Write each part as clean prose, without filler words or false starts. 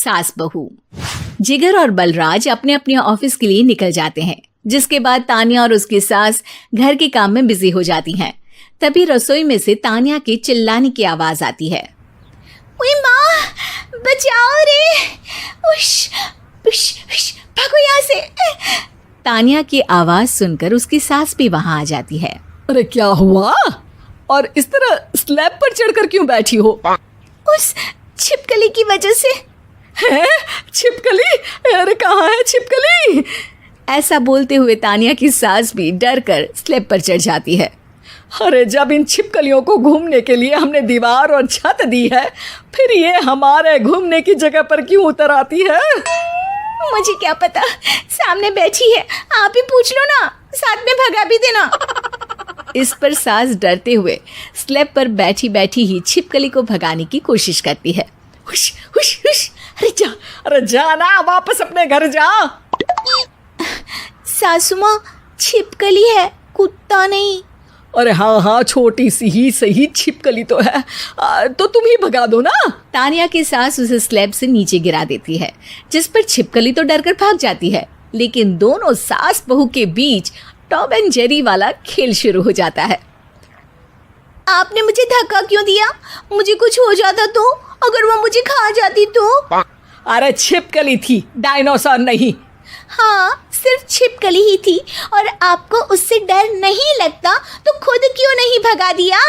सास बहू। जिगर और बलराज अपने अपने ऑफिस के लिए निकल जाते हैं, जिसके बाद तान्या और उसकी सास घर के काम में बिजी हो जाती हैं। तभी रसोई में से तान्या के चिल्लाने की आवाज आती है। ओए माँ, बचाओ रे, उश, उश, उश, भागो यहाँ से। तान्या की आवाज सुनकर उसकी सास भी वहां आ जाती है। अरे क्या हुआ? और इस तरह स्लैब पर चढ़कर क्यों बैठी हो? उस छिपकली की वजह से। है? छिपकली? अरे कहाँ है छिपकली? ऐसा बोलते हुए तान्या की सास भी डर कर स्लैब पर चढ़ जाती है। अरे जब इन छिपकलियों को घूमने के लिए हमने दीवार और छत दी है, फिर ये हमारे घूमने की जगह पर क्यों उतर आती है? मुझे क्या पता, सामने बैठी है, आप ही पूछ लो ना, साथ में भगा भी देना। इस पर सास डरते हुए स्लैब पर बैठी बैठी ही छिपकली को भगाने की कोशिश करती है। हुश, हुश, हुश, अरे जा ना, वापस अपने घर जा। सासू माँ, छिपकली है, कुत्ता नहीं। अरे हाँ, छोटी सी ही सही छिपकली तो है, तो तुम ही भगा दो ना। तान्या की सास उसे स्लैब से नीचे गिरा देती है, जिस पर छिपकली तो डरकर भाग जाती है। लेकिन दोनों सास बहू के बीच टॉम एंड जेरी वाला खेल शुरू हो जाता है। आपने मुझे धक्का क्यों दिया? मुझे कुछ हो जाता तो? अगर वो मुझे खा जाती तो? अरे छिपकली थी, डायनासोर नहीं। हाँ, सिर्फ छिपकली ही थी, और आपको उससे डर नहीं लगता तो खुद क्यों नहीं भगा दिया?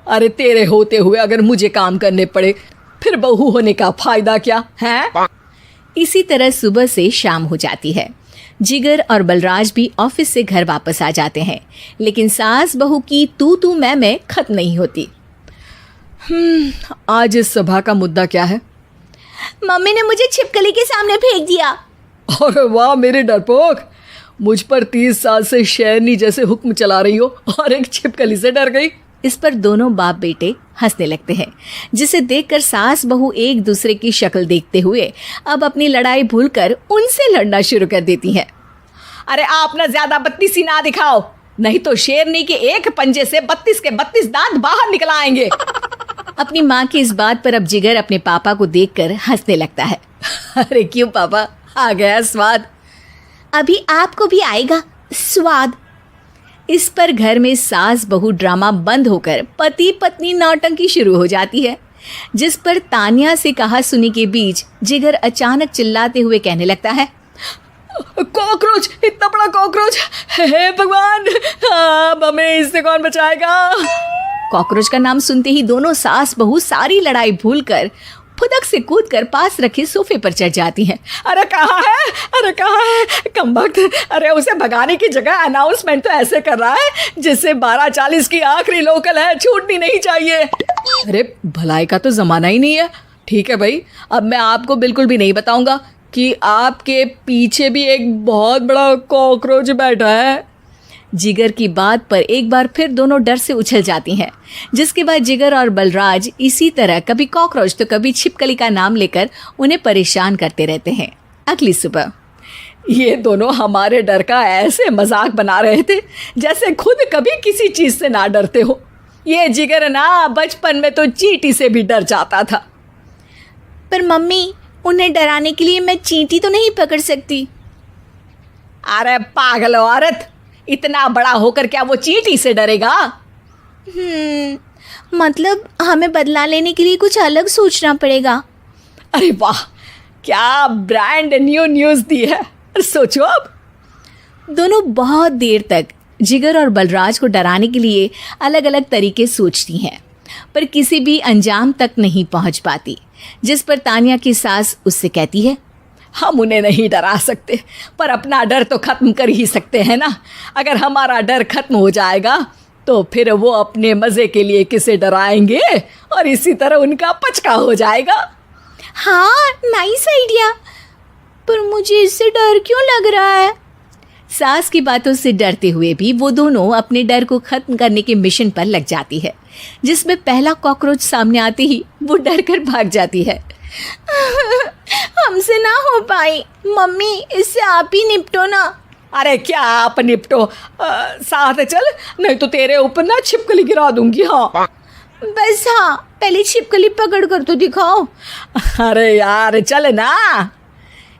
अरे तेरे होते हुए अगर मुझे काम करने पड़े, फिर बहू होने का फायदा क्या है? इसी तरह सुबह से शाम हो जाती है। जिगर और बलराज भी ऑफिस से घर वापस आ जाते हैं, लेकिन सास बहू की तू मैं खत्म नहीं होती। आज इस सभा का मुद्दा क्या है? मम्मी ने मुझे छिपकली के सामने फेंक दिया। अरे वाह मेरे डरपोक, मुझ पर 30 साल से शेरनी जैसे हुक्म चला रही हो और एक छिपकली से डर गई। इस पर दोनों बाप बेटे हंसने लगते हैं, जिसे देखकर सास बहू एक दूसरे की शक्ल देखते हुए अब अपनी लड़ाई भूलकर उनसे लड़ना शुरू कर देती हैं। अरे आप ना ज्यादा बत्तीसी ना दिखाओ, नहीं तो शेरनी के एक पंजे से 32 के 32 दांत बाहर निकल आएंगे। अपनी माँ की इस बात पर अब जिगर अपने पापा को देखकर हंसने लगता है। अरे क्यों पापा, आ गया स्वाद? अभी आपको भी आएगा स्वाद। इस पर घर में सास बहू ड्रामा बंद होकर पति पत्नी नौटंकी शुरू हो जाती है, जिस पर तान्या से कहा सुनी के बीच जिगर अचानक चिल्लाते हुए कहने लगता है। कॉकरोच, इतना बड़ा कॉकरोच, हे भगवान, अब हमें इससे कौन बचाएगा? कॉकरोच का नाम सुनते ही दोनों सास बहू सारी लड़ाई भूलकर फुदक से कूदकर पास रखे सोफे पर चढ़ जाती हैं। अरे कहाँ है, अरे कहाँ है कमबख्त? अरे उसे भगाने की जगह अनाउंसमेंट तो ऐसे कर रहा है जिससे 12:40 की आखिरी लोकल है, छूटनी नहीं चाहिए। अरे भलाई का तो जमाना ही नहीं है। ठीक है भाई, अब मैं आपको बिल्कुल भी नहीं बताऊंगा कि आपके पीछे भी एक बहुत बड़ा कॉकरोच बैठा है। जिगर की बात पर एक बार फिर दोनों डर से उछल जाती हैं, जिसके बाद जिगर और बलराज इसी तरह कभी कॉकरोच तो कभी छिपकली का नाम लेकर उन्हें परेशान करते रहते हैं। अगली सुबह ये दोनों हमारे डर का ऐसे मजाक बना रहे थे जैसे खुद कभी किसी चीज से ना डरते हो। ये जिगर ना बचपन में तो चींटी से भी डर जाता था। पर मम्मी, उन्हें डराने के लिए मैं चींटी तो नहीं पकड़ सकती। अरे पागल औरत, इतना बड़ा होकर क्या वो चींटी से डरेगा? मतलब हमें बदला लेने के लिए कुछ अलग सोचना पड़ेगा। अरे वाह, क्या ब्रांड न्यू न्यूज़ दी है। सोचो अब। दोनों बहुत देर तक जिगर और बलराज को डराने के लिए अलग अलग तरीके सोचती हैं, पर किसी भी अंजाम तक नहीं पहुंच पाती, जिस पर तान्या की सास उससे कहती है। हम उन्हें नहीं डरा सकते, पर अपना डर तो खत्म कर ही सकते हैं ना। अगर हमारा डर खत्म हो जाएगा तो फिर वो अपने मज़े के लिए किसे डराएंगे और इसी तरह उनका पचका हो जाएगा। हाँ, नाइस आइडिया, पर मुझे इससे डर क्यों लग रहा है? सास की बातों से डरते हुए भी वो दोनों अपने डर को खत्म करने के मिशन पर लग जाती है, जिसमें पहला कॉकरोच सामने आते ही वो डर कर भाग जाती है। हमसे ना हो पाई मम्मी, इससे आप ही निपटो ना। अरे क्या आप निपटो, साथ चल, नहीं तो तेरे ऊपर ना छिपकली गिरा दूंगी। हाँ बस, हाँ पहले छिपकली पकड़ कर तो दिखाओ। अरे यार चल ना।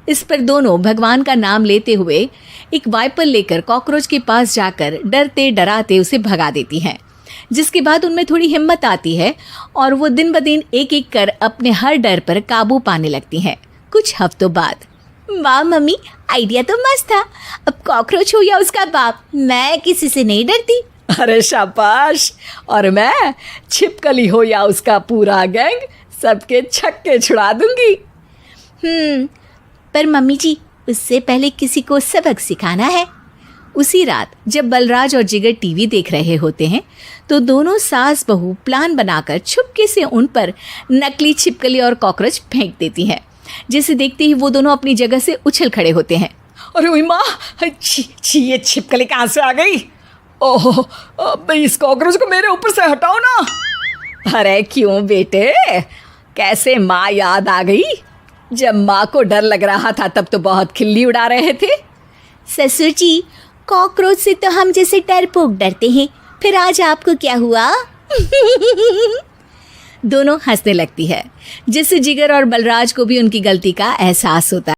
इस पर दोनों भगवान का नाम लेते हुए एक वाइपर लेकर कॉकरोच के पास जाकर डरते डराते उसे भगा देती हैं, जिसके बाद उनमें थोड़ी हिम्मत आती है और वो दिन ब दिन एक एक कर अपने हर डर पर काबू पाने लगती हैं। कुछ हफ्तों बाद, वाह मम्मी, आइडिया तो मस्त था। अब कॉकरोच हो या उसका बाप, मैं किसी से नहीं डरती। अरे शाबाश। और मैं छिपकली हो या उसका पूरा गैंग, सबके छक्के छुड़ा दूंगी। पर मम्मी जी, उससे पहले किसी को सबक सिखाना है। उसी रात जब बलराज और जिगर टीवी देख रहे होते हैं तो दोनों सास बहू प्लान बनाकर छुपके से उन पर नकली छिपकली और कॉकरोच फेंक देती हैं, जिसे देखते ही वो दोनों अपनी जगह से उछल खड़े होते हैं। अरे ओई माँ, छी ये छिपकली कहाँ से आ गई? ओह, अब इस कॉकरोच को मेरे ऊपर से हटाओ ना। अरे क्यों बेटे, कैसे माँ याद आ गई? जब माँ को डर लग रहा था तब तो बहुत खिल्ली उड़ा रहे थे। ससुर जी, कॉकरोच से तो हम जैसे डरपोक डरते हैं, फिर आज आपको क्या हुआ? दोनों हंसने लगती है, जिससे जिगर और बलराज को भी उनकी गलती का एहसास होता है।